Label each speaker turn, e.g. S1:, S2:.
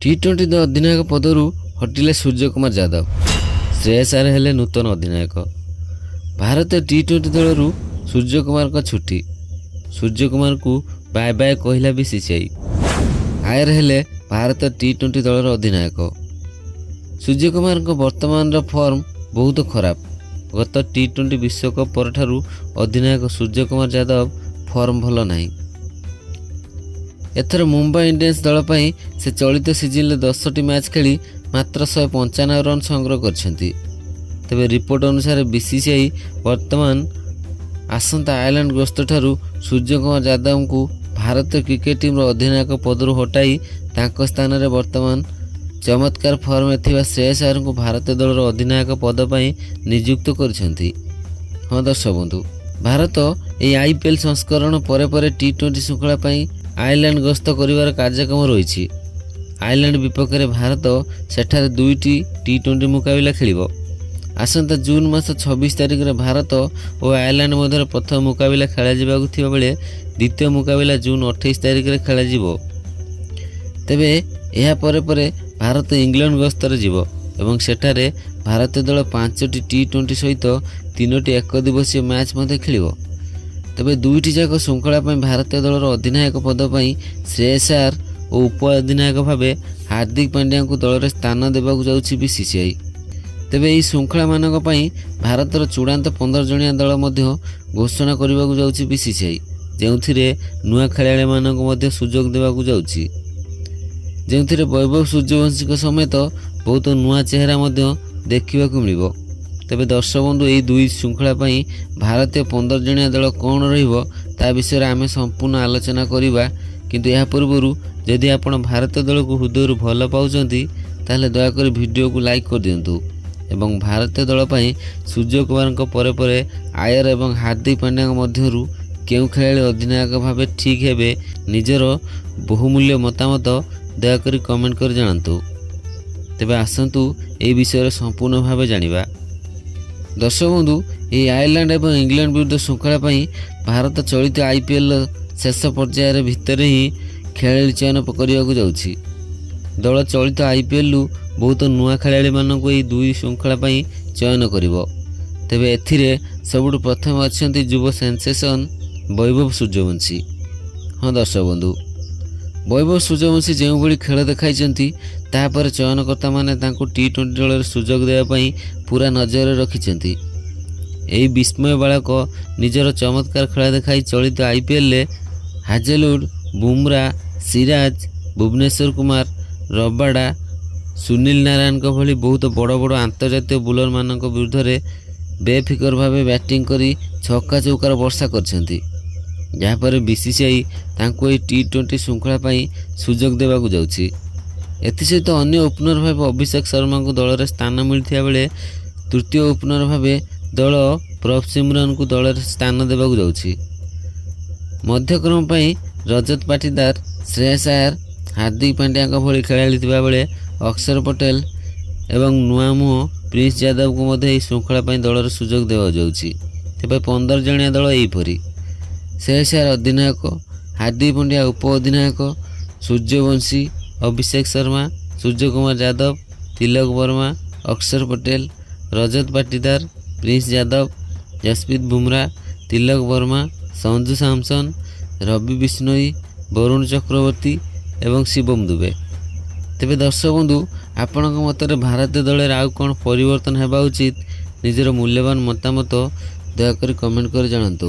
S1: टी20 ଅଧିନାୟକ ପଦରୁ ହଟିଲେ ସୂର୍ଯ୍ୟକୁମାର ଯାଦବ। ଶ୍ରେୟସ ଆୟର ହେଲେ ନୂତନ ଅଧିନାୟକ। ଭାରତୀୟ ଟି20 ଦଳରୁ ସୂର୍ଯ୍ୟକୁମାରଙ୍କ ଛୁଟି। ସୂର୍ଯ୍ୟକୁମାରଙ୍କୁ ବାଏ ବାଏ କହିଲା ବିସିସିଆଇ। ଆୟର ହେଲେ ଭାରତୀୟ ଟି20 ଦଳର ଅଧିନାୟକ। ସୂର୍ଯ୍ୟକୁମାରଙ୍କ ବର୍ତ୍ତମାନର ଫର୍ମ ବହୁତ ଖରାପ। ଗତ ଟି20 ବିଶ୍ୱକପ୍ ପରଠାରୁ ଅଧିନାୟକ ସୂର୍ଯ୍ୟକୁମାର ଯାଦବ ଫର୍ମ ଭଲ ନାହିଁ। ଏଥର ମୁମ୍ବାଇ ଇଣ୍ଡିଆନ୍ସ ଦଳ ପାଇଁ ସେ ଚଳିତ ସିଜିନ୍ରେ 10ଟି ମ୍ୟାଚ୍ ଖେଳି ମାତ୍ର 195 ରନ୍ ସଂଗ୍ରହ କରିଛନ୍ତି। ତେବେ ରିପୋର୍ଟ ଅନୁସାରେ ବିସିସିଆଇ ବର୍ତ୍ତମାନ ଆସନ୍ତା ଆୟର୍ଲାଣ୍ଡ ଗସ୍ତଠାରୁ ସୂର୍ଯ୍ୟକୁମାର ଯାଦବଙ୍କୁ ଭାରତୀୟ କ୍ରିକେଟ୍ ଟିମ୍ର ଅଧିନାୟକ ପଦରୁ ହଟାଇ ତାଙ୍କ ସ୍ଥାନରେ ବର୍ତ୍ତମାନ ଚମତ୍କାର ଫର୍ମରେ ଥିବା ଶ୍ରେୟସ ଆୟରଙ୍କୁ ଭାରତୀୟ ଦଳର ଅଧିନାୟକ ପଦ ପାଇଁ ନିଯୁକ୍ତ କରିଛନ୍ତି। ହଁ ଦର୍ଶକ ବନ୍ଧୁ, ଭାରତ ଏହି IPL ସଂସ୍କରଣ ପରେ ପରେ ଟି20 ଶୃଙ୍ଖଳା ପାଇଁ ଆୟର୍ଲାଣ୍ଡ ଗସ୍ତ କରିବାର କାର୍ଯ୍ୟକ୍ରମ ରହିଛି। ଆୟର୍ଲାଣ୍ଡ ବିପକ୍ଷରେ ଭାରତ ସେଠାରେ 2ଟି ଟି20 ମୁକାବିଲା ଖେଳିବ। ଆସନ୍ତା ଜୁନ୍ ମାସ 26 ତାରିଖରେ ଭାରତ ଓ ଆୟର୍ଲାଣ୍ଡ ମଧ୍ୟରେ ପ୍ରଥମ ମୁକାବିଲା ଖେଳାଯିବାକୁ ଥିବା ବେଳେ ଦ୍ୱିତୀୟ ମୁକାବିଲା ଜୁନ୍ 28 ତାରିଖରେ ଖେଳାଯିବ। ତେବେ ଏହା ପରେ ପରେ ଭାରତ ଇଂଲଣ୍ଡ ଗସ୍ତରେ ଯିବ ଏବଂ ସେଠାରେ ଭାରତୀୟ ଦଳ 5ଟି ଟି20 ସହିତ 3ଟି ଏକଦିବସୀୟ ମ୍ୟାଚ୍ ମଧ୍ୟ ଖେଳିବ। ତେବେ 2ଟି ଯାକ ଶୃଙ୍ଖଳା ପାଇଁ ଭାରତୀୟ ଦଳର ଅଧିନାୟକ ପଦ ପାଇଁ ଶ୍ରେୟସ ଆୟର ଓ ଉପ ଅଧିନାୟକ ଭାବେ ହାର୍ଦ୍ଦିକ ପାଣ୍ଡ୍ୟାଙ୍କୁ ଦଳରେ ସ୍ଥାନ ଦେବାକୁ ଯାଉଛି ବିସିସିଆଇ। ତେବେ ଏହି ଶୃଙ୍ଖଳାମାନଙ୍କ ପାଇଁ ଭାରତର ଚୂଡ଼ାନ୍ତ 15 ଜଣିଆ ଦଳ ମଧ୍ୟ ଘୋଷଣା କରିବାକୁ ଯାଉଛି ବିସିସିଆଇ, ଯେଉଁଥିରେ ନୂଆ ଖେଳାଳିମାନଙ୍କୁ ମଧ୍ୟ ସୁଯୋଗ ଦେବାକୁ ଯାଉଛି, ଯେଉଁଥିରେ ବୈଭବ ସୂର୍ଯ୍ୟବଂଶୀଙ୍କ ସମେତ ବହୁତ ନୂଆ ଚେହେରା ମଧ୍ୟ ଦେଖିବାକୁ ମିଳିବ। ତେବେ ଦର୍ଶକ ବନ୍ଧୁ, ଏହି 2 ଶୃଙ୍ଖଳା ପାଇଁ ଭାରତୀୟ 15 ଜଣିଆ ଦଳ କ'ଣ ରହିବ ତା ବିଷୟରେ ଆମେ ସମ୍ପୂର୍ଣ୍ଣ ଆଲୋଚନା କରିବା। କିନ୍ତୁ ଏହା ପୂର୍ବରୁ ଯଦି ଆପଣ ଭାରତୀୟ ଦଳକୁ ହୃଦୟରୁ ଭଲ ପାଉଛନ୍ତି ତାହେଲେ ଦୟାକରି ଭିଡ଼ିଓକୁ ଲାଇକ୍ କରିଦିଅନ୍ତୁ ଏବଂ ଭାରତୀୟ ଦଳ ପାଇଁ ସୂର୍ଯ୍ୟକୁମାରଙ୍କ ପରେ ପରେ ଆୟର ଏବଂ ହାର୍ଦ୍ଦିକ ପାଣ୍ଡ୍ୟାଙ୍କ ମଧ୍ୟରୁ କେଉଁ ଖେଳାଳି ଅଧିନାୟକ ଭାବେ ଠିକ୍ ହେବେ ନିଜର ବହୁମୂଲ୍ୟ ମତାମତ ଦୟାକରି କମେଣ୍ଟ କରି ଜଣାନ୍ତୁ। ତେବେ ଆସନ୍ତୁ ଏହି ବିଷୟରେ ସମ୍ପୂର୍ଣ୍ଣ ଭାବେ ଜାଣିବା। ଦର୍ଶକ ବନ୍ଧୁ, ଏହି ଆୟର୍ଲାଣ୍ଡ ଏବଂ ଇଂଲଣ୍ଡ ବିରୁଦ୍ଧ ଶୃଙ୍ଖଳା ପାଇଁ ଭାରତ ଚଳିତ IPLର ଶେଷ ପର୍ଯ୍ୟାୟରେ ଭିତରେ ହିଁ ଖେଳାଳି ଚୟନ କରିବାକୁ ଯାଉଛି। ଦଳ ଚଳିତ IPLରୁ ବହୁତ ନୂଆ ଖେଳାଳିମାନଙ୍କୁ ଏହି 2 ଶୃଙ୍ଖଳା ପାଇଁ ଚୟନ କରିବ। ତେବେ ଏଥିରେ ସବୁଠୁ ପ୍ରଥମେ ଅଛନ୍ତି ଯୁବ ସେନ୍ସେସନ୍ ବୈଭବ ସୂର୍ଯ୍ୟବଂଶୀ। ହଁ ଦର୍ଶକ ବନ୍ଧୁ, ବୈଭବ ସୂର୍ଯ୍ୟବଂଶୀ ଯେଉଁଭଳି ଖେଳ ଦେଖାଇଛନ୍ତି ତାପରେ ଚୟନକର୍ତ୍ତାମାନେ ତାଙ୍କୁ ଟି20 ଦଳରେ ସୁଯୋଗ ଦେବା ପାଇଁ ପୁରା ନଜରରେ ରଖିଛନ୍ତି। ଏହି ବିସ୍ମୟ ବାଳକ ନିଜର ଚମତ୍କାର ଖେଳ ଦେଖାଇ ଚଳିତ IPLରେ ହାଜେଲଉଡ୍, ବୁମ୍ରା, ସିରାଜ, ଭୁବନେଶ୍ୱର କୁମାର, ରବାଡା, ସୁନୀଲ ନାରାୟଣଙ୍କ ଭଳି ବହୁତ ବଡ଼ ବଡ଼ ଆନ୍ତର୍ଜାତୀୟ ବୋଲରମାନଙ୍କ ବିରୁଦ୍ଧରେ ବେଫିକର ଭାବେ ବ୍ୟାଟିଂ କରି ଛକା ଚୌକାର ବର୍ଷା କରିଛନ୍ତି। ଯାହାପରେ ବିସିସିଆଇ ତାଙ୍କୁ ଏହି ଟି20 ଶୃଙ୍ଖଳା ପାଇଁ ସୁଯୋଗ ଦେବାକୁ ଯାଉଛି। ଏଥିସହିତ ଅନ୍ୟ ଓପନର ଭାବେ ଅଭିଷେକ ଶର୍ମାଙ୍କୁ ଦଳରେ ସ୍ଥାନ ମିଳିଥିବା ବେଳେ ତୃତୀୟ ଓପନର ଭାବେ ଦଳ ପ୍ରଭସିମରନଙ୍କୁ ଦଳରେ ସ୍ଥାନ ଦେବାକୁ ଯାଉଛି। ମଧ୍ୟକ୍ରମ ପାଇଁ ରଜତ ପାଟିଦାର, ଶ୍ରେୟସ ଆୟର, ହାର୍ଦ୍ଦିକ ପାଣ୍ଡ୍ୟାଙ୍କ ଭଳି ଖେଳାଳି ଥିବାବେଳେ ଅକ୍ଷର ପଟେଲ ଏବଂ ନୂଆ ମୁହଁ ପ୍ରିନ୍ସ ଯାଦବଙ୍କୁ ମଧ୍ୟ ଏହି ଶୃଙ୍ଖଳା ପାଇଁ ଦଳରେ ସୁଯୋଗ ଦେବାକୁ ଯାଉଛି। ତେବେ 15 ଜଣିଆ ଦଳ ଏହିପରି: ଶ୍ରେୟସ ଆୟର ଅଧିନାୟକ, ହାର୍ଦ୍ଦିକ ପାଣ୍ଡ୍ୟା ଉପ ଅଧିନାୟକ, ସୂର୍ଯ୍ୟବଂଶୀ, ଅଭିଷେକ ଶର୍ମା, ସୂର୍ଯ୍ୟକୁମାର ଯାଦବ, ତିଲକ ବର୍ମା, ଅକ୍ଷର ପଟେଲ, ରଜତ ପାଟିଦାର, ପ୍ରିନ୍ସ ଯାଦବ, ଯଶପ୍ରୀତ ବୁମରା, ତିଲକ ବର୍ମା, ସଞ୍ଜୁ ସାମସନ, ରବି ବିଷ୍ଣୋଇ, ବରୁଣ ଚକ୍ରବର୍ତ୍ତୀ ଏବଂ ଶିବମ ଦୁବେ। ତେବେ ଦର୍ଶକ ବନ୍ଧୁ, ଆପଣଙ୍କ ମତରେ ଭାରତୀୟ ଦଳରେ ଆଉ କ'ଣ ପରିବର୍ତ୍ତନ ହେବା ଉଚିତ ନିଜର ମୂଲ୍ୟବାନ ମତାମତ ଦୟାକରି କମେଣ୍ଟ କରି ଜଣାନ୍ତୁ।